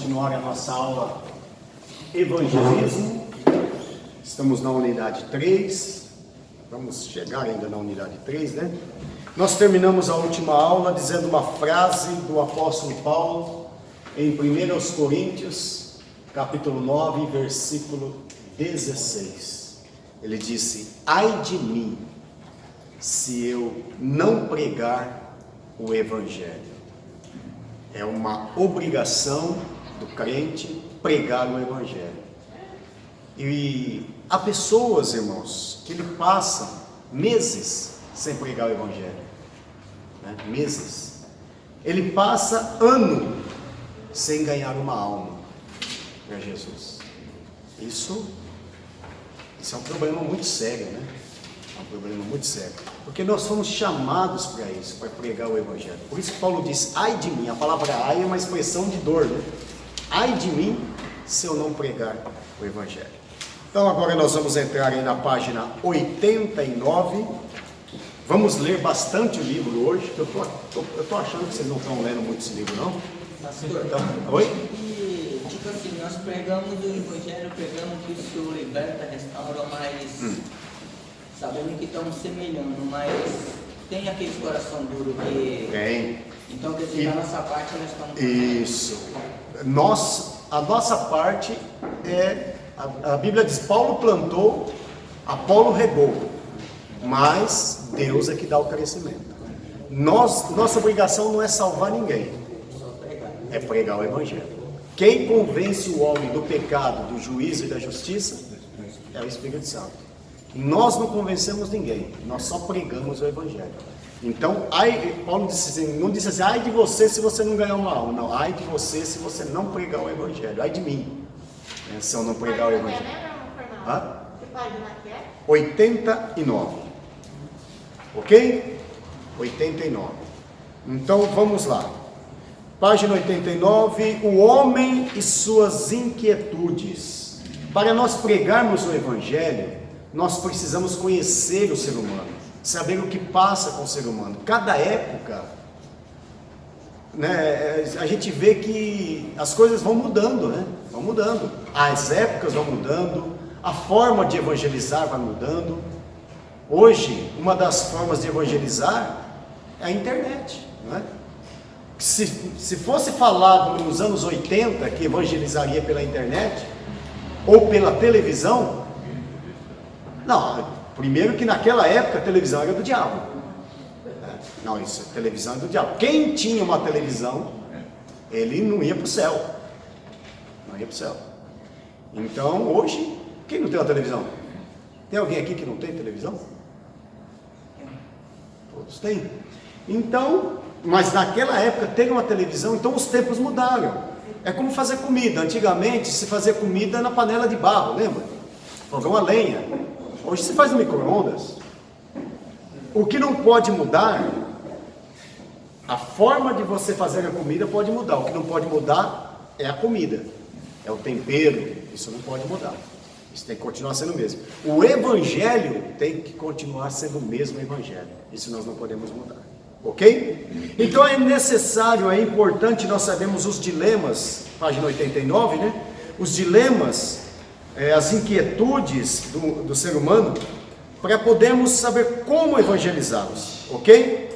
continuar a nossa aula Evangelismo. Estamos na unidade 3. Vamos chegar ainda na unidade 3, né? Nós terminamos a última aula dizendo uma frase do apóstolo Paulo em 1 Coríntios, capítulo 9, versículo 16. Ele disse: ai de mim, se eu não pregar o Evangelho. É uma obrigação do crente pregar o Evangelho. E há pessoas, irmãos, que ele passam meses sem pregar o Evangelho, né? Meses. Ele passa ano sem ganhar uma alma para Jesus. Isso é um problema muito sério, né? É um problema muito sério, porque nós fomos chamados para isso, para pregar o Evangelho. Por isso que Paulo diz: ai de mim. A palavra ai é uma expressão de dor, né? Ai de mim, se eu não pregar o Evangelho. Então agora nós vamos entrar aí na página 89. Vamos ler bastante o livro hoje, que eu tô achando que vocês não estão lendo muito esse livro, não? Pastor, Então, oi? e, tipo assim, nós pregamos o Evangelho, pregamos que o Senhor liberta, restaura, mas sabemos que estamos semelhando, mas tem aquele coração duro que... Tem. Então, quer dizer, da nossa parte nós estamos fazendo. Isso. A nossa parte é... A Bíblia diz: Paulo plantou, Apolo regou, mas Deus é que dá o crescimento. Nossa obrigação não é salvar ninguém, é pregar o Evangelho. Quem convence o homem do pecado, do juízo e da justiça é o Espírito Santo. Nós não convencemos ninguém, nós só pregamos o Evangelho. Então, Paulo disse assim, não disse assim: ai de você se você não ganhar uma alma. Não, ai de você se você não pregar o Evangelho. Ai de mim, se eu não pregar o Evangelho. Que página que é? 89. Ok? 89. Então vamos lá. Página 89. O homem e suas inquietudes. Para nós pregarmos o Evangelho, nós precisamos conhecer o ser humano, saber o que passa com o ser humano. Cada época, né, a gente vê que as coisas vão mudando, né? Vão mudando. As épocas vão mudando, a forma de evangelizar vai mudando. Hoje, uma das formas de evangelizar é a internet, não é? Se fosse falado nos anos 80 que evangelizaria pela internet ou pela televisão, não, primeiro que naquela época a televisão era do diabo. Não, isso, a televisão é do diabo. Quem tinha uma televisão, ele não ia para o céu. Não ia para o céu. Então, hoje, quem não tem uma televisão? Tem alguém aqui que não tem televisão? Todos têm. Então, mas naquela época tem uma televisão, então os tempos mudaram. É como fazer comida. Antigamente se fazia comida na panela de barro, lembra? Fogão a lenha. Hoje se faz no micro-ondas. O que não pode mudar, a forma de você fazer a comida pode mudar. O que não pode mudar é a comida, é o tempero. Isso não pode mudar. Isso tem que continuar sendo o mesmo. O Evangelho tem que continuar sendo o mesmo Evangelho. Isso nós não podemos mudar. Ok? Então é necessário, é importante nós sabermos os dilemas, página 89, né? Os dilemas, as inquietudes do ser humano, para podermos saber como evangelizá-los. Ok?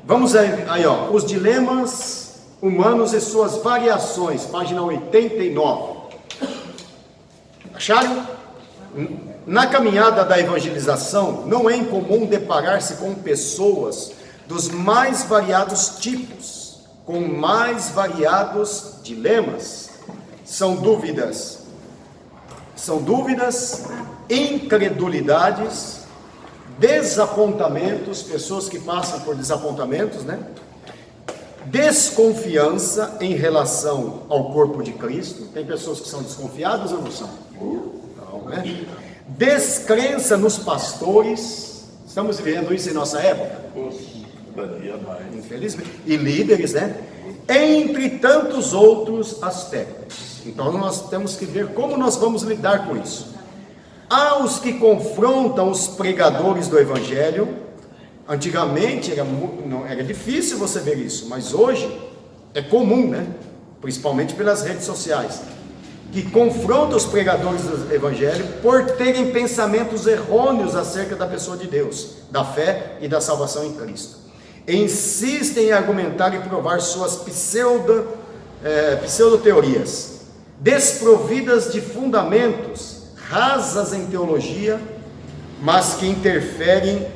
Vamos aí, ó, os dilemas humanos e suas variações, página 89. Acharam? Na caminhada da evangelização, não é incomum deparar-se com pessoas dos mais variados tipos, com mais variados dilemas. São dúvidas, incredulidades, desapontamentos, pessoas que passam por desapontamentos, né? Desconfiança em relação ao corpo de Cristo. Tem pessoas que são desconfiadas ou não são? Não, né? Descrença nos pastores. Estamos vivendo isso em nossa época? Infelizmente. E líderes, né? Entre tantos outros aspectos. Então nós temos que ver como nós vamos lidar com isso. Há os que confrontam os pregadores do Evangelho. Antigamente era difícil você ver isso, mas hoje é comum, né? principalmente pelas redes sociais, que confronta os pregadores do Evangelho por terem pensamentos errôneos acerca da pessoa de Deus, da fé e da salvação em Cristo. E insistem em argumentar e provar suas pseudo-teorias, desprovidas de fundamentos, rasas em teologia, mas que interferem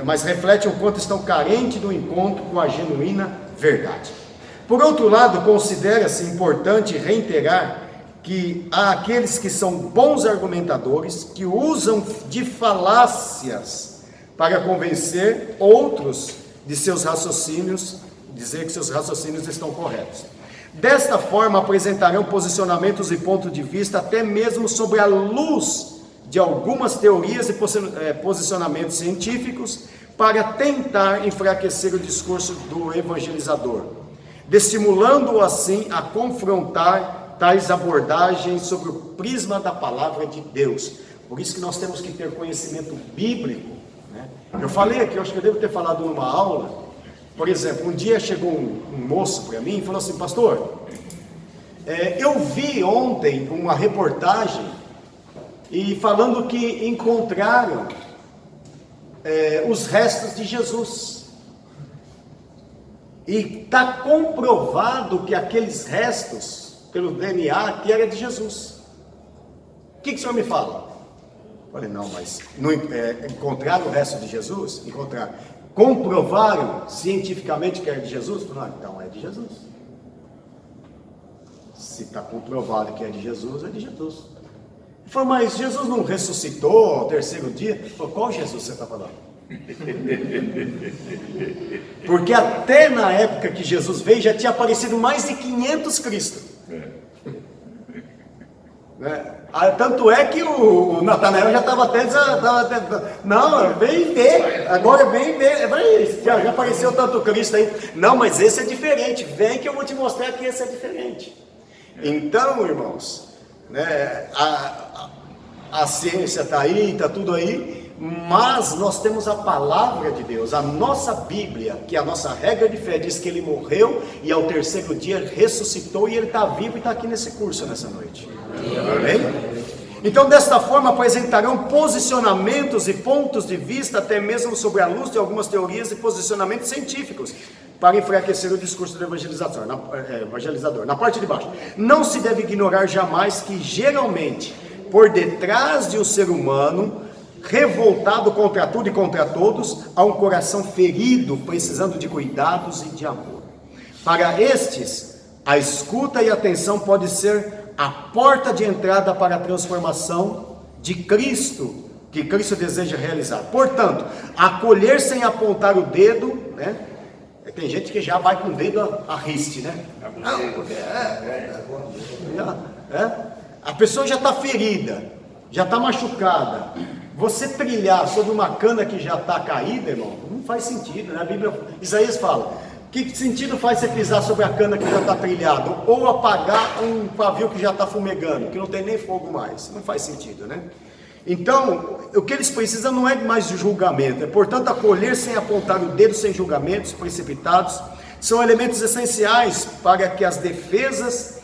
mas refletem o quanto estão carentes do encontro com a genuína verdade. Por outro lado, considera-se importante reiterar que há aqueles que são bons argumentadores, que usam de falácias para convencer outros de seus raciocínios, dizer que seus raciocínios estão corretos. Desta forma, apresentarão posicionamentos e pontos de vista, até mesmo sobre a luz de algumas teorias e posicionamentos científicos, para tentar enfraquecer o discurso do evangelizador, destimulando-o assim a confrontar tais abordagens sobre o prisma da palavra de Deus. Por isso que nós temos que ter conhecimento bíblico, né? Eu falei aqui, eu acho que eu devo ter falado numa aula, por exemplo, um dia chegou um moço para mim e falou assim: pastor, eu vi ontem uma reportagem e falando que encontraram os restos de Jesus, e está comprovado que aqueles restos, pelo DNA, que era de Jesus. O que o senhor me fala? Eu falei: não, mas não, encontraram o resto de Jesus? Encontraram. Comprovaram cientificamente que era de Jesus? Eu falei: então é de Jesus. Se está comprovado que é de Jesus, é de Jesus. Ele falou: mas Jesus não ressuscitou ao terceiro dia? Ele falou: qual Jesus você está falando? Porque até na época que Jesus veio, já tinha aparecido mais de 500 Cristo. Tanto é que o Natanael já estava até... Não, vem ver, agora vem ver, já apareceu tanto Cristo aí. Não, mas esse é diferente, vem que eu vou te mostrar que esse é diferente. Então, irmãos, né, a ciência está aí, está tudo aí, mas nós temos a palavra de Deus, a nossa Bíblia, que é a nossa regra de fé, diz que ele morreu e ao terceiro dia ressuscitou, e ele está vivo e está aqui nesse curso nessa noite. Amém? Então, desta forma, apresentarão posicionamentos e pontos de vista, até mesmo sobre a luz de algumas teorias e posicionamentos científicos, para enfraquecer o discurso do evangelizador. Na parte de baixo, não se deve ignorar jamais que, geralmente, por detrás de um ser humano revoltado contra tudo e contra todos, há um coração ferido, precisando de cuidados e de amor. Para estes, a escuta e a atenção pode ser a porta de entrada para a transformação de Cristo, que Cristo deseja realizar. Portanto, acolher sem apontar o dedo, né? Tem gente que já vai com o dedo a riste, né? A pessoa já está ferida, já está machucada. Você trilhar sobre uma cana que já está caída, irmão, não faz sentido, né? A Bíblia, Isaías fala: que sentido faz você pisar sobre a cana que já está trilhado, ou apagar um pavio que já está fumegando, que não tem nem fogo mais? Não faz sentido, né? Então, o que eles precisam não é mais de julgamento, portanto, acolher sem apontar o dedo, sem julgamentos precipitados, são elementos essenciais para que as defesas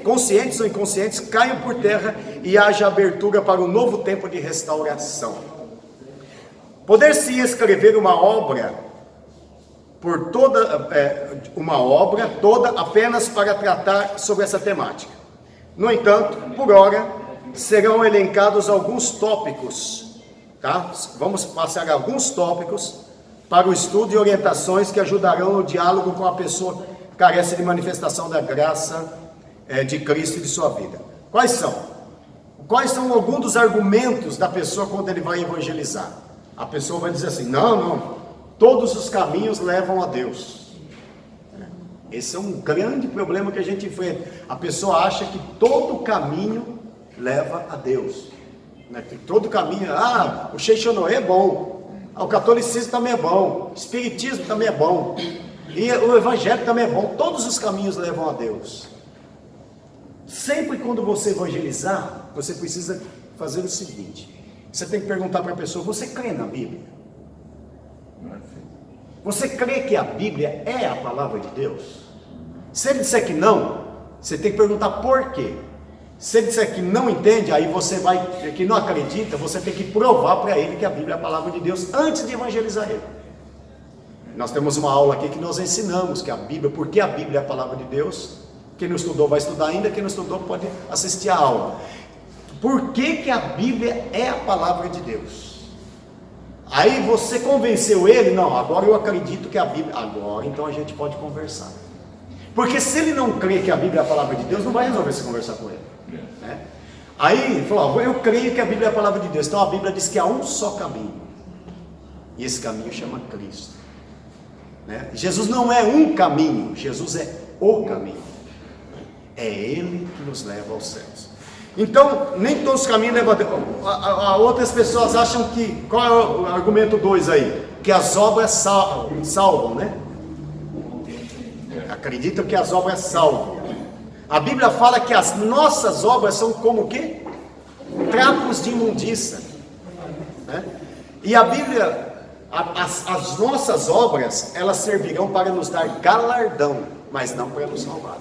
conscientes ou inconscientes, caiam por terra e haja abertura para um novo tempo de restauração. Poder-se escrever uma obra toda apenas para tratar sobre essa temática. No entanto, por hora, serão elencados alguns tópicos, tá? Vamos passar alguns tópicos para o estudo e orientações que ajudarão no diálogo com a pessoa que carece de manifestação da graça de Cristo e de sua vida. Quais são? Quais são alguns dos argumentos da pessoa quando ele vai evangelizar? A pessoa vai dizer assim: não, todos os caminhos levam a Deus. Esse é um grande problema que a gente enfrenta. A pessoa acha que todo caminho leva a Deus, né? Todo caminho, o Sheixonoé é bom, o catolicismo também é bom, o espiritismo também é bom, e o evangelho também é bom. Todos os caminhos levam a Deus. Sempre quando você evangelizar, você precisa fazer o seguinte: você tem que perguntar para a pessoa: você crê na Bíblia? Você crê que a Bíblia é a palavra de Deus? Se ele disser que não, você tem que perguntar por quê. Se ele disser que não entende, aí você vai, que não acredita, você tem que provar para ele que a Bíblia é a palavra de Deus antes de evangelizar ele. Nós temos uma aula aqui que nós ensinamos que a Bíblia, porque a Bíblia é a palavra de Deus. Quem não estudou vai estudar ainda, quem não estudou pode assistir a aula. Por que a Bíblia é a palavra de Deus? Aí você convenceu ele, não, agora eu acredito que a Bíblia, agora então a gente pode conversar. Porque se ele não crê que a Bíblia é a palavra de Deus, não vai resolver se conversar com ele. Né? Aí ele falou, eu creio que a Bíblia é a palavra de Deus. Então a Bíblia diz que há um só caminho. E esse caminho chama Cristo. Né? Jesus não é um caminho, Jesus é o caminho. É Ele que nos leva aos céus. Então, nem todos os caminhos levam a Deus. Outras pessoas acham que, qual é o argumento 2 aí? Que as obras salvam, né? Acreditam que as obras salvam. A Bíblia fala que as nossas obras são como o quê? Trapos de imundícia. Né? E a Bíblia, as nossas obras, elas servirão para nos dar galardão, mas não para nos salvar.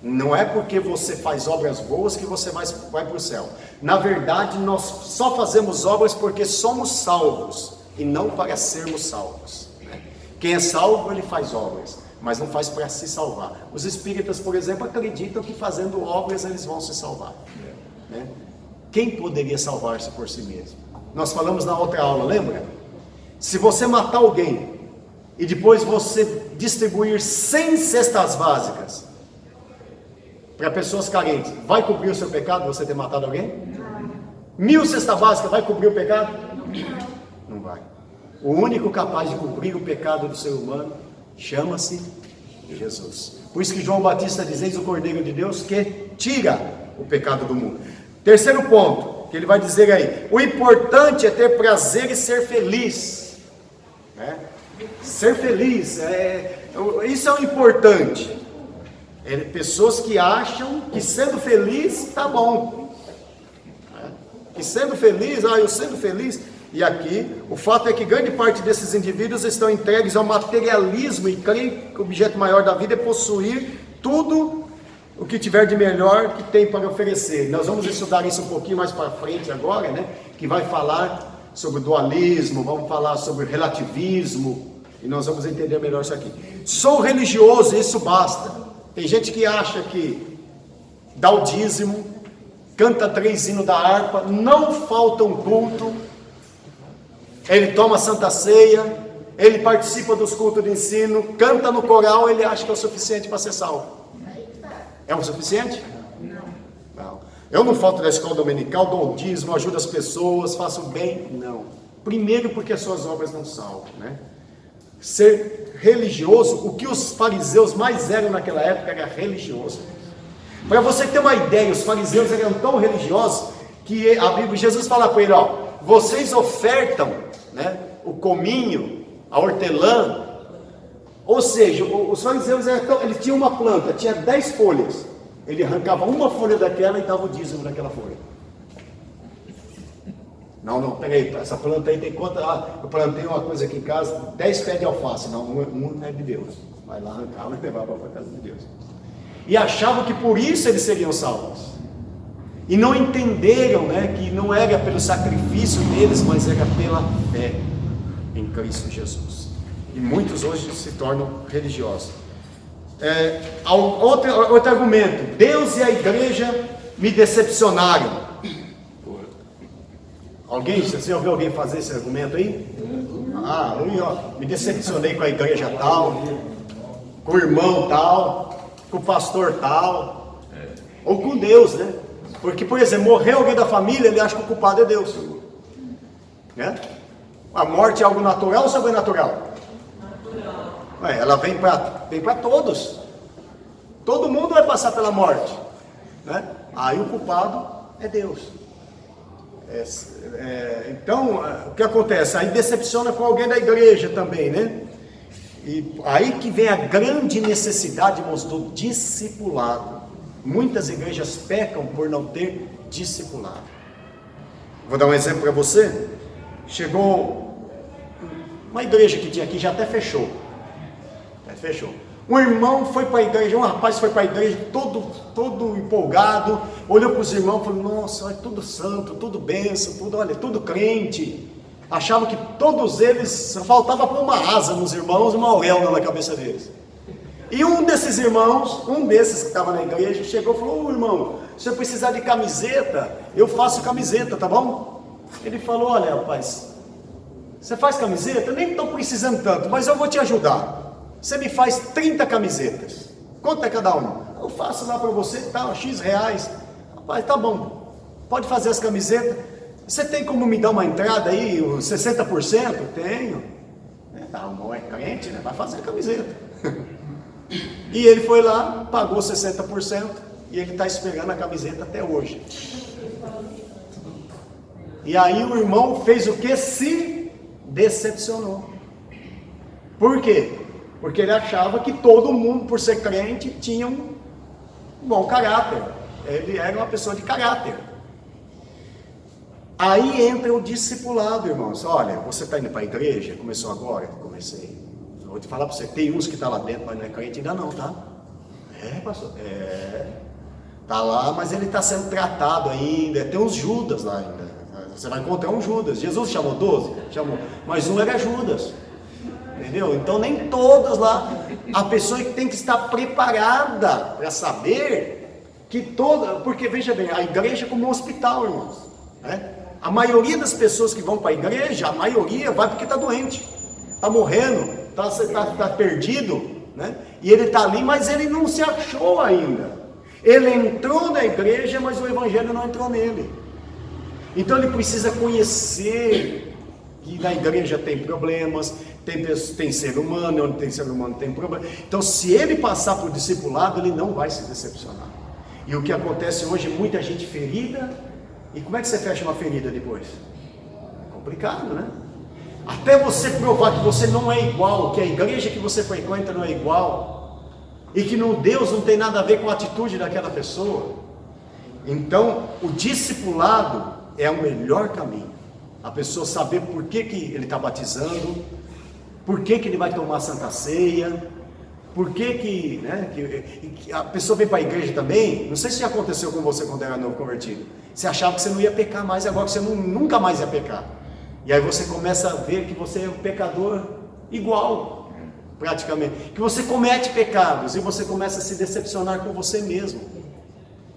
Não é porque você faz obras boas que você vai para o céu. Na verdade, nós só fazemos obras porque somos salvos e não para sermos salvos. Né? Quem é salvo, ele faz obras, mas não faz para se salvar. Os espíritas, por exemplo, acreditam que fazendo obras eles vão se salvar. Né? Quem poderia salvar-se por si mesmo? Nós falamos na outra aula, lembra? Se você matar alguém e depois você distribuir 100 cestas básicas para pessoas carentes, vai cobrir o seu pecado você ter matado alguém? 1000 cestas básicas vai cobrir o pecado? Não vai. O único capaz de cobrir o pecado do ser humano chama-se Jesus. Por isso que João Batista diz, eis o Cordeiro de Deus que tira o pecado do mundo. Terceiro ponto, que ele vai dizer aí, o importante é ter prazer e ser feliz. Né? Ser feliz, isso é o importante. Pessoas que acham que sendo feliz está bom. Que sendo feliz, eu sendo feliz. E aqui, o fato é que grande parte desses indivíduos estão entregues ao materialismo e creem que o objeto maior da vida é possuir tudo o que tiver de melhor que tem para oferecer. Nós vamos estudar isso um pouquinho mais para frente agora, né? Que vai falar sobre dualismo, vamos falar sobre relativismo, e nós vamos entender melhor isso aqui. Sou religioso, isso basta. Tem gente que acha que dá o dízimo, canta 3 hinos da harpa, não falta um culto, ele toma a Santa Ceia, ele participa dos cultos de ensino, canta no coral, ele acha que é o suficiente para ser salvo. É o suficiente? Não. Eu não falto da escola dominical, dou o dízimo, ajudo as pessoas, faço bem. Não. Primeiro porque as suas obras não salvam, né? Ser religioso, o que os fariseus mais eram naquela época era religioso. Para você ter uma ideia, os fariseus eram tão religiosos que a Bíblia, Jesus fala para ele, vocês ofertam, né, o cominho, a hortelã, ou seja, os fariseus eles tinham uma planta, tinha 10 folhas, ele arrancava uma folha daquela e dava o dízimo daquela folha. Não, peraí, essa planta aí tem quanto? Eu plantei uma coisa aqui em casa, 10 pés de alface. Não, um é de Deus. Vai lá arrancar e levar para a casa de Deus. E achavam que por isso eles seriam salvos. E não entenderam, né, que não era pelo sacrifício deles, mas era pela fé em Cristo Jesus. E muitos hoje se tornam religiosos. Outro argumento, Deus e a igreja me decepcionaram. Você ouviu alguém fazer esse argumento aí? Me decepcionei com a igreja tal, com o irmão tal, com o pastor tal, ou com Deus, né? Porque, por exemplo, morreu alguém da família, ele acha que o culpado é Deus. Né? A morte é algo natural ou sobrenatural? Ela vem para todos. Todo mundo vai passar pela morte. Né? Aí o culpado é Deus. Então, o que acontece? Aí decepciona com alguém da igreja também, né? E aí que vem a grande necessidade, irmãos, do discipulado. Muitas igrejas pecam por não ter discipulado. Vou dar um exemplo para você. Chegou uma igreja que tinha aqui, já até fechou. Um irmão foi para a igreja, um rapaz foi para a igreja todo empolgado, olhou para os irmãos e falou, nossa, olha, tudo santo, tudo bênção, tudo crente. Achava que todos eles, só faltava pôr uma asa nos irmãos e uma auréola na cabeça deles. E um desses irmãos, um desses que estava na igreja, chegou e falou, irmão, se eu precisar de camiseta, eu faço camiseta, tá bom? Ele falou, olha rapaz, você faz camiseta? Eu nem estou precisando tanto, mas eu vou te ajudar. Você me faz 30 camisetas. Quanto é cada uma? Eu faço lá para você, tá, X reais. Rapaz, tá bom. Pode fazer as camisetas. Você tem como me dar uma entrada aí, 60%? Tenho. Tá, bom, é crente, né? Vai fazer a camiseta. E ele foi lá, pagou 60% e ele está esperando a camiseta até hoje. E aí o irmão fez o que? Se decepcionou. Por quê? Porque ele achava que todo mundo, por ser crente, tinha um bom caráter. Ele era uma pessoa de caráter. Aí entra o discipulado, irmãos. Olha, você está indo para a igreja? Começou agora? Comecei. Vou te falar para você, tem uns que estão lá dentro, mas não é crente ainda não, tá? É, pastor? É. Está lá, mas ele está sendo tratado ainda. Tem uns Judas lá ainda. Você vai encontrar um Judas. Jesus chamou 12? Chamou. Mas um era Judas. Entendeu? Então nem todas lá. A pessoa tem que estar preparada para saber que toda. Porque veja bem, a igreja é como um hospital, irmãos. Né? A maioria das pessoas que vão para a igreja, a maioria vai porque está doente, está morrendo, está perdido, né? E ele está ali, mas ele não se achou ainda. Ele entrou na igreja, mas o evangelho não entrou nele. Então ele precisa conhecer que na igreja tem problemas, tem ser humano, onde tem ser humano tem problema. Então se ele passar por discipulado, ele não vai se decepcionar. E o que acontece hoje, muita gente ferida. E como é que você fecha uma ferida depois? É complicado, né? Até você provar que você não é igual, que a igreja que você frequenta não é igual, e que Deus não tem nada a ver com a atitude daquela pessoa. Então o discipulado é o melhor caminho. A pessoa saber por que ele está batizando, por que ele vai tomar a Santa Ceia, por que a pessoa vem para a igreja também. Não sei se já aconteceu com você quando era novo convertido. Você achava que você não ia pecar mais, agora que você nunca mais ia pecar. E aí você começa a ver que você é um pecador igual, praticamente. Que você comete pecados e você começa a se decepcionar com você mesmo.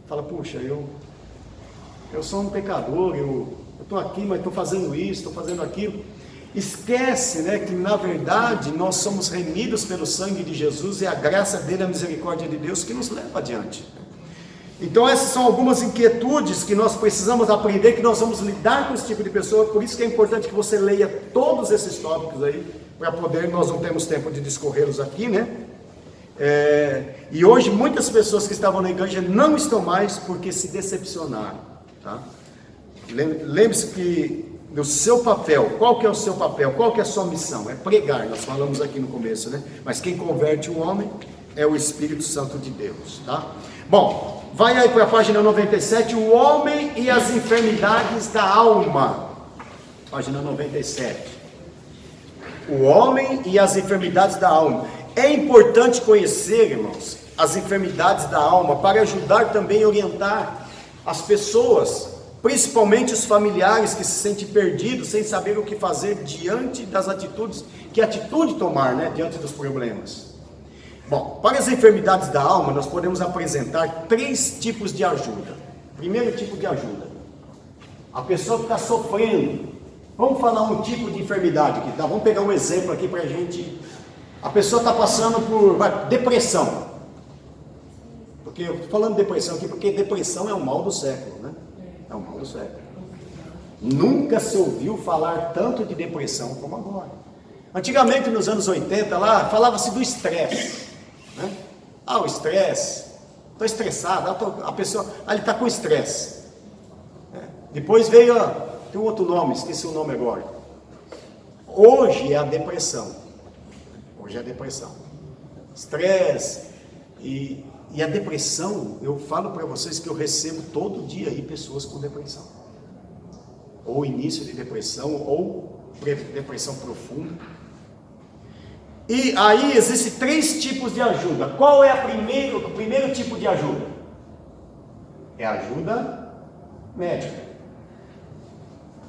Fala, puxa, eu sou um pecador, eu estou aqui, mas estou fazendo isso, estou fazendo aquilo. Esquece, né, que na verdade nós somos remidos pelo sangue de Jesus e a graça dele, a misericórdia de Deus que nos leva adiante. Então essas são algumas inquietudes que nós precisamos aprender, que nós vamos lidar com esse tipo de pessoa. Por isso que é importante que você leia todos esses tópicos aí, para poder, nós não temos tempo de discorrê-los aqui, né? E hoje muitas pessoas que estavam na igreja não estão mais porque se decepcionaram, tá? Lembre-se que do seu papel, qual que é o seu papel, qual que é a sua missão? É pregar, nós falamos aqui no começo, né? Mas quem converte o homem é o Espírito Santo de Deus, tá? Bom, vai aí para a página 97, o homem e as enfermidades da alma. Página 97. O homem e as enfermidades da alma. É importante conhecer, irmãos, as enfermidades da alma para ajudar também a orientar as pessoas, principalmente os familiares que se sentem perdidos, sem saber o que fazer diante das atitudes, que atitude tomar, né, diante dos problemas. Bom, para as enfermidades da alma, nós podemos apresentar 3 tipos de ajuda. Primeiro tipo de ajuda, a pessoa que está sofrendo. Vamos falar um tipo de enfermidade aqui, tá? Vamos pegar um exemplo aqui para a gente. A pessoa está passando por depressão. Porque eu estou falando de depressão aqui, porque depressão é o mal do século, né? É o mal do século. Nunca se ouviu falar tanto de depressão como agora. Antigamente, nos anos 80, lá, falava-se do estresse. Né? O estresse, estou estressado, a pessoa, ele está com estresse. Depois veio, tem um outro nome, esqueci o nome agora. Hoje é a depressão. Hoje é a depressão. Estresse. E a depressão, eu falo para vocês que eu recebo todo dia aí pessoas com depressão. Ou início de depressão, ou depressão profunda. E aí existem 3 tipos de ajuda. Qual é o primeiro tipo de ajuda? É a ajuda médica.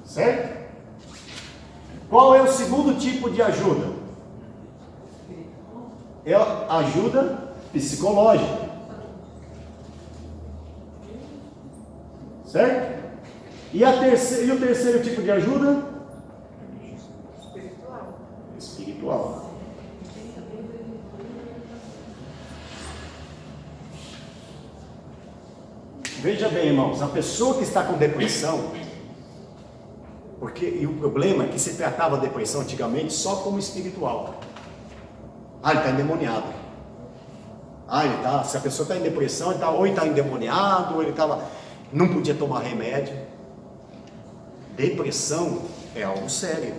Certo? Qual é o segundo tipo de ajuda? É a ajuda psicológica. Certo? E o terceiro tipo de ajuda? Espiritual. Veja bem, irmãos, a pessoa que está com depressão, e o problema é que se tratava a depressão antigamente só como espiritual. Ele está endemoniado. Se a pessoa está em depressão, ou ele está endemoniado, ou ele não podia tomar remédio. Depressão é algo sério.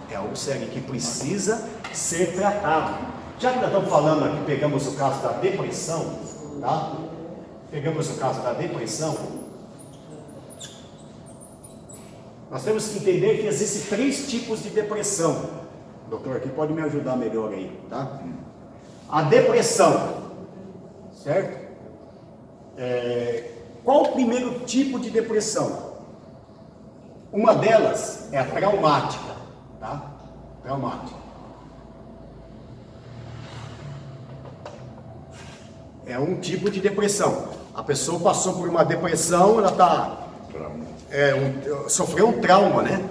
É algo sério que precisa ser tratado. Já que nós estamos falando aqui, pegamos o caso da depressão, tá? Pegamos o caso da depressão. Nós temos que entender que existem 3 tipos de depressão. O doutor aqui pode me ajudar melhor aí, tá? A depressão, certo? Qual o primeiro tipo de depressão? Uma delas é a traumática, tá? Traumática. É um tipo de depressão. A pessoa passou por uma depressão, ela sofreu um trauma, né?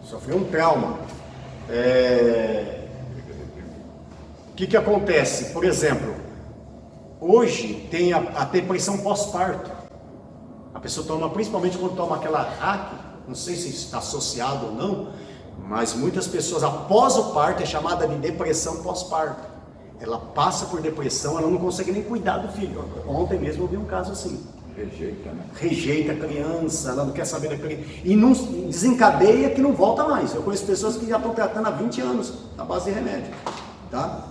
Sofreu um trauma. O que acontece? Por exemplo, hoje tem a depressão pós-parto. A pessoa toma, principalmente quando toma aquela RAC, não sei se está associado ou não, mas muitas pessoas após o parto é chamada de depressão pós-parto. Ela passa por depressão, ela não consegue nem cuidar do filho. Ontem mesmo eu vi um caso assim. Rejeita, né? Rejeita a criança, ela não quer saber da criança. E não desencadeia que não volta mais. Eu conheço pessoas que já estão tratando há 20 anos, na base de remédio. Tá?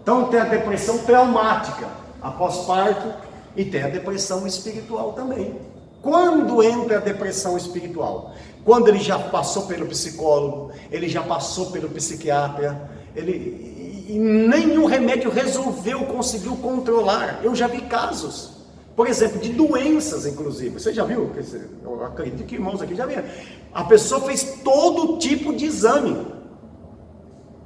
Então tem a depressão traumática, após parto, e tem a depressão espiritual também. Quando entra a depressão espiritual? Quando ele já passou pelo psicólogo, ele já passou pelo psiquiatra, e nenhum remédio conseguiu controlar. Eu já vi casos, por exemplo, de doenças, inclusive. Você já viu? Eu acredito que irmãos aqui já viram. A pessoa fez todo tipo de exame.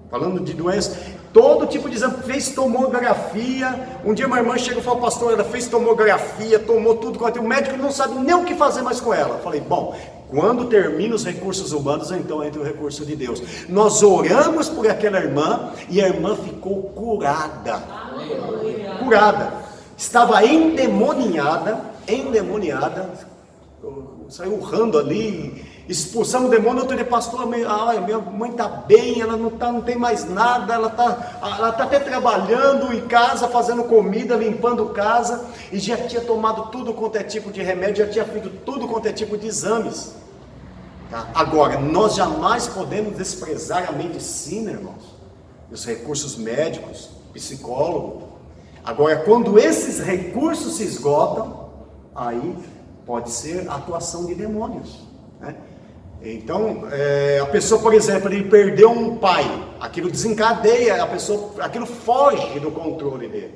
Falando de doenças, todo tipo de exame. Fez tomografia. Um dia uma irmã chegou e falou: pastor, ela fez tomografia, tomou tudo. O médico não sabe nem o que fazer mais com ela. Eu falei: bom, quando termina os recursos humanos, então entra o recurso de Deus. Nós oramos por aquela irmã e a irmã ficou curada. Curada. Estava endemoniada, saiu urrando ali, expulsamos o demônio. Outro dia, pastor, minha mãe está bem, ela não tem mais nada, ela tá até trabalhando em casa, fazendo comida, limpando casa, e já tinha tomado tudo quanto é tipo de remédio, já tinha feito tudo quanto é tipo de exames. Tá? Agora, nós jamais podemos desprezar a medicina, irmãos, os recursos médicos, psicólogo. Agora, quando esses recursos se esgotam, aí pode ser a atuação de demônios, né? Então, a pessoa, por exemplo, ele perdeu um pai, aquilo desencadeia a pessoa, aquilo foge do controle dele.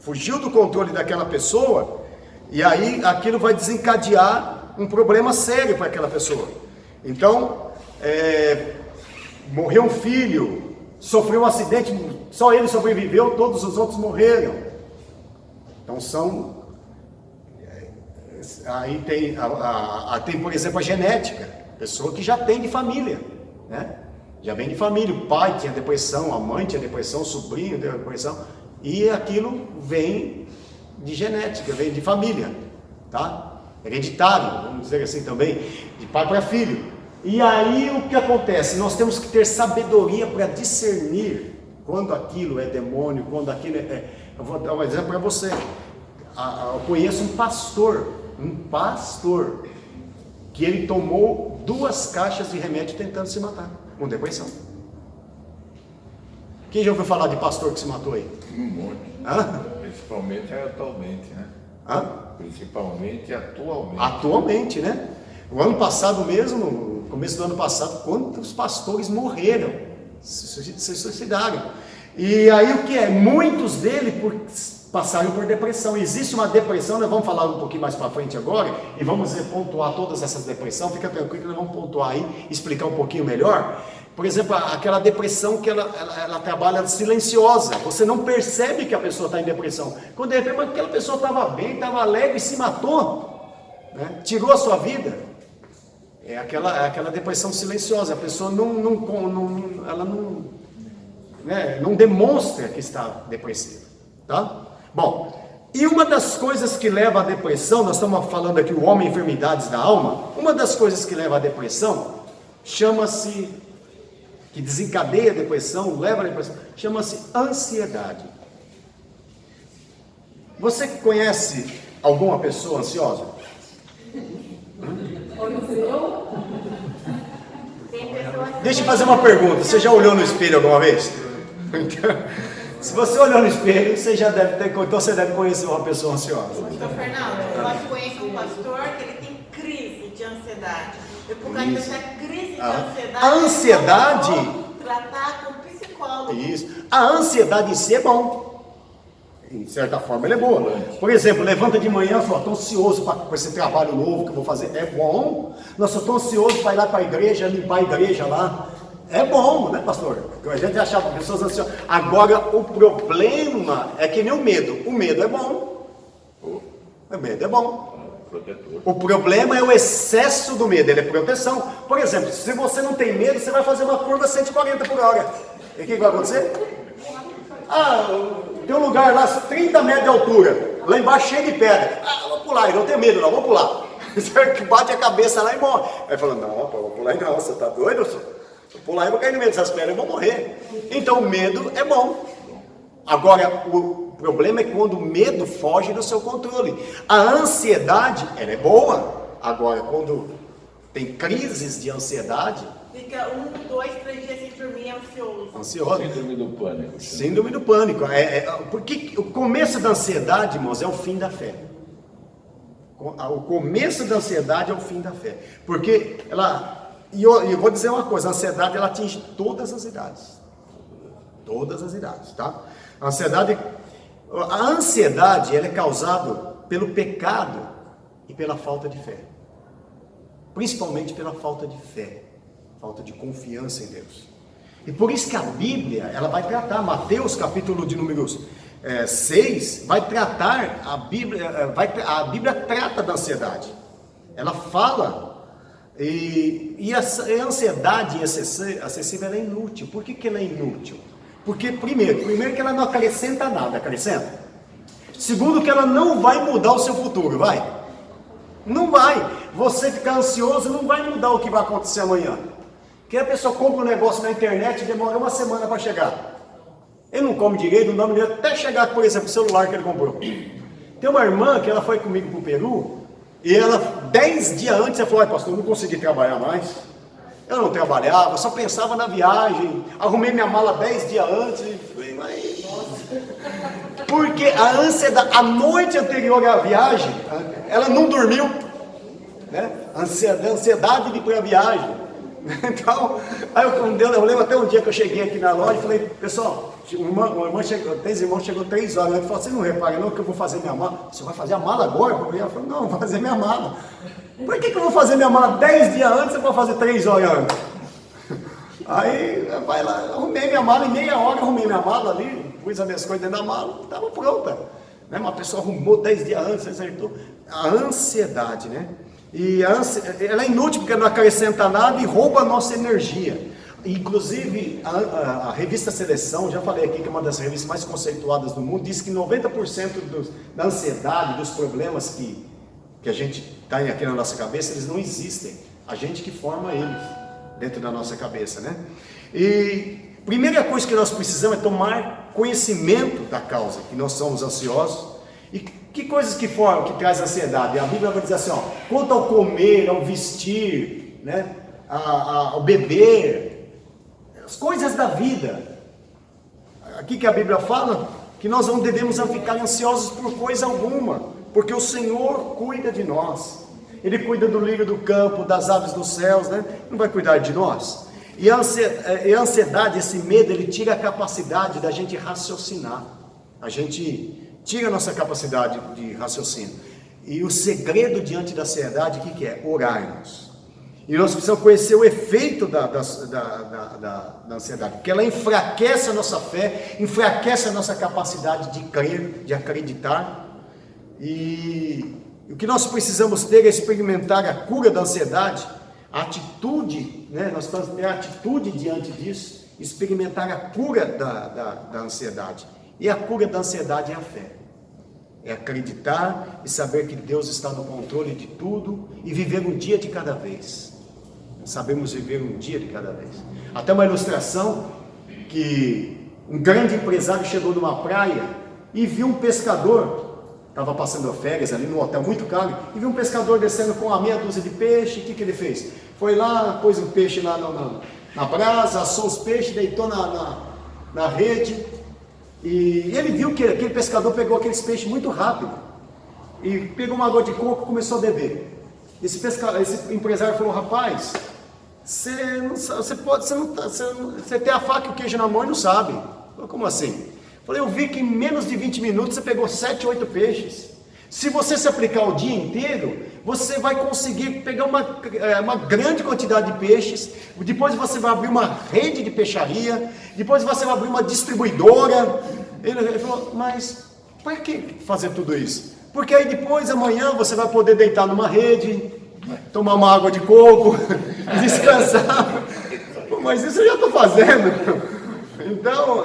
Fugiu do controle daquela pessoa, e aí aquilo vai desencadear um problema sério para aquela pessoa. Então, morreu um filho, sofreu um acidente, só ele sobreviveu, todos os outros morreram. Então aí tem, por exemplo, a genética, pessoa que já tem de família, né? Já vem de família, o pai tinha depressão, a mãe tinha depressão, o sobrinho tinha depressão, e aquilo vem de genética, vem de família, tá? Hereditário, vamos dizer assim também, de pai para filho. E aí o que acontece? Nós temos que ter sabedoria para discernir quando aquilo é demônio, quando aquilo Eu vou dar um exemplo para você. Eu conheço um pastor, que ele tomou 2 caixas de remédio tentando se matar, com depressão. Quem já ouviu falar de pastor que se matou aí? Um monte. Hã? Principalmente atualmente, né? Hã? Principalmente atualmente. Atualmente, né? O ano passado mesmo, no começo do ano passado, quantos pastores morreram se suicidaram. E aí o que é? Muitos deles passaram por depressão. Existe uma depressão, nós vamos falar um pouquinho mais para frente agora, e vamos pontuar todas essas depressões, fica tranquilo que nós vamos pontuar aí, explicar um pouquinho melhor. Por exemplo, aquela depressão que ela trabalha silenciosa, você não percebe que a pessoa está em depressão. Quando de repente aquela pessoa estava bem, estava alegre e se matou, né? Tirou a sua vida. É aquela depressão silenciosa, a pessoa não demonstra que está depressiva, tá? Bom, e uma das coisas que leva à depressão, nós estamos falando aqui o homem enfermidades da alma, uma das coisas que leva à depressão, chama-se, que desencadeia a depressão, leva à depressão, chama-se ansiedade. Você conhece alguma pessoa ansiosa? Deixa eu fazer uma pergunta, você já olhou no espelho alguma vez? Se você olhou no espelho, você já deve ter, então você deve conhecer uma pessoa ansiosa. Pastor Fernando, eu conheço um pastor que ele tem crise de ansiedade. E por causa dessa crise de ansiedade, a ansiedade, ele tratar com psicólogo. Isso. A ansiedade em si é bom. Em certa forma, ele é boa. Por exemplo, levanta de manhã e fala, estou ansioso para esse trabalho novo que eu vou fazer. É bom. Nossa, eu estou ansioso para ir lá para a igreja, limpar a igreja lá. É bom, né, pastor? A gente achava pessoas ansiosas. Agora, o problema é que nem o medo. O medo é bom. O medo é bom. Protetor. O problema é o excesso do medo. Ele é proteção. Por exemplo, se você não tem medo, você vai fazer uma curva 140 por hora. E o que vai acontecer? Tem um lugar lá, 30 metros de altura. Lá embaixo cheio de pedra. Vou pular, eu não tenho medo não, vou pular. Você bate a cabeça lá e morre. Aí fala, não, vou pular aí não, você tá doido? Se eu pular aí, eu vou cair no meio dessas pedras, eu vou morrer. Então o medo é bom. Agora, o problema é quando o medo foge do seu controle. A ansiedade, ela é boa. Agora, quando tem crises de ansiedade... Fica 1, 2, 3 dias sem dormir, ansioso. Síndrome do pânico. Síndrome do pânico. Porque o começo da ansiedade, irmãos, é o fim da fé. O começo da ansiedade é o fim da fé. Porque e eu vou dizer uma coisa, a ansiedade ela atinge todas as idades. Todas as idades, tá? A ansiedade ela é causada pelo pecado e pela falta de fé. Principalmente pela falta de fé, falta de confiança em Deus. E por isso que a Bíblia, ela vai tratar, Mateus capítulo de números 6, vai tratar, a Bíblia trata da ansiedade. Ela fala, e a ansiedade excessiva ela é inútil. Por que ela é inútil? Porque primeiro que ela não acrescenta nada, acrescenta. Segundo que ela não vai mudar o seu futuro, vai? Não vai. Você ficar ansioso não vai mudar o que vai acontecer amanhã. Porque a pessoa compra um negócio na internet e demora uma semana para chegar. Ele não come direito, não dorme direito, até chegar, por exemplo, o celular que ele comprou. Tem uma irmã que ela foi comigo para o Peru, e ela, 10 dias antes, ela falou, pastor, eu não consegui trabalhar mais. Eu não trabalhava, só pensava na viagem, arrumei minha mala 10 dias antes, e falei, mas... Porque a ansiedade, a noite anterior à viagem, ela não dormiu, né? A ansiedade de ir para a viagem. Então, aí eu lembro até um dia que eu cheguei aqui na loja e falei, pessoal, uma irmã chegou, 10 irmãos chegou 3 horas, ele falou, você não repara não que eu vou fazer minha mala? Você vai fazer a mala agora? Eu falei, não, vou fazer minha mala. Por que eu vou fazer minha mala 10 dias antes e vou fazer 3 horas antes? Aí, vai lá, arrumei minha mala, em meia hora arrumei minha mala ali, pus as minhas coisas dentro da mala, estava pronta. Né? Uma pessoa arrumou 10 dias antes, acertou. A ansiedade, né? E ela é inútil porque não acrescenta nada e rouba a nossa energia. Inclusive, a revista Seleção, já falei aqui que é uma das revistas mais conceituadas do mundo, diz que 90% da ansiedade, dos problemas que a gente tem aqui na nossa cabeça, eles não existem. A gente que forma eles dentro da nossa cabeça, né? E a primeira coisa que nós precisamos é tomar conhecimento da causa, que nós somos ansiosos. E que coisas que traz ansiedade? A Bíblia vai dizer assim, quanto ao comer, ao vestir, né? Ao beber, as coisas da vida. Aqui que a Bíblia fala que nós não devemos ficar ansiosos por coisa alguma, porque o Senhor cuida de nós. Ele cuida do lírio do campo, das aves dos céus, né? Não vai cuidar de nós? E a ansiedade, esse medo, ele tira a capacidade da gente raciocinar. A gente tira a nossa capacidade de raciocínio. E o segredo diante da ansiedade, o que é? Orarmos. E nós precisamos conhecer o efeito da ansiedade, porque ela enfraquece a nossa fé, enfraquece a nossa capacidade de crer, de acreditar. E o que nós precisamos ter é experimentar a cura da ansiedade, a atitude, né? Nós precisamos ter a atitude diante disso, experimentar a cura da ansiedade. E a cura da ansiedade é a fé. É acreditar e saber que Deus está no controle de tudo e viver um dia de cada vez. Sabemos viver um dia de cada vez. Até uma ilustração que um grande empresário chegou numa praia e viu um pescador, estava passando férias ali no hotel muito caro, e viu um pescador descendo com uma meia dúzia de peixe. O que ele fez? Foi lá, pôs o peixe lá na brasa, assou os peixes, deitou na rede, e ele viu que aquele pescador pegou aqueles peixes muito rápido, e pegou uma água de coco e começou a beber. Esse empresário falou: rapaz, você tem a faca e o queijo na mão e não sabe. Falei: como assim? Falei: eu vi que em menos de 20 minutos você pegou 7, 8 peixes. Se você se aplicar o dia inteiro, você vai conseguir pegar uma grande quantidade de peixes. Depois você vai abrir uma rede de peixaria. Depois você vai abrir uma distribuidora. Ele falou: mas para que fazer tudo isso? Porque aí depois, amanhã, você vai poder deitar numa rede, tomar uma água de coco, descansar. Mas isso eu já estou fazendo. Então,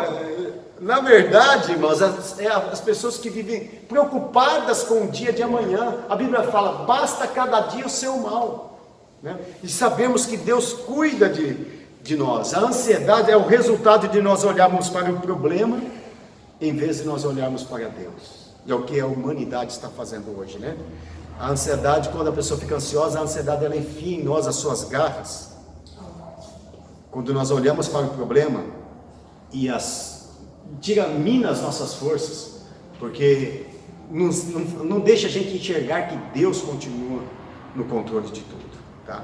na verdade, irmãos, as pessoas que vivem preocupadas com o dia de amanhã, a Bíblia fala: basta cada dia o seu mal, né? E sabemos que Deus cuida de nós. A ansiedade é o resultado de nós olharmos para o problema, em vez de nós olharmos para Deus. E é o que a humanidade está fazendo hoje, né? A ansiedade, quando a pessoa fica ansiosa, a ansiedade ela enfia em nós as suas garras. Quando nós olhamos para o problema e mina as nossas forças, porque não deixa a gente enxergar que Deus continua no controle de tudo, tá?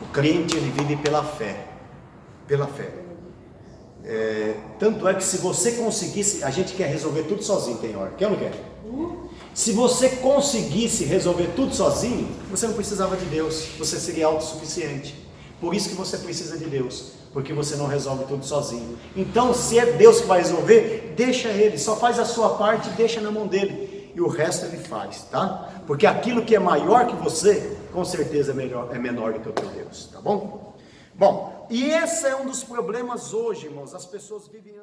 O crente, ele vive pela fé, tanto é que se você conseguisse, a gente quer resolver tudo sozinho, tem hora, quer ou não quer? Se você conseguisse resolver tudo sozinho, você não precisava de Deus, você seria autossuficiente. Por isso que você precisa de Deus, porque você não resolve tudo sozinho. Então, se é Deus que vai resolver, deixa Ele, só faz a sua parte e deixa na mão dele, e o resto Ele faz, tá? Porque aquilo que é maior que você, com certeza é menor do que o teu Deus, tá bom? Bom, e esse é um dos problemas hoje, irmãos, as pessoas vivem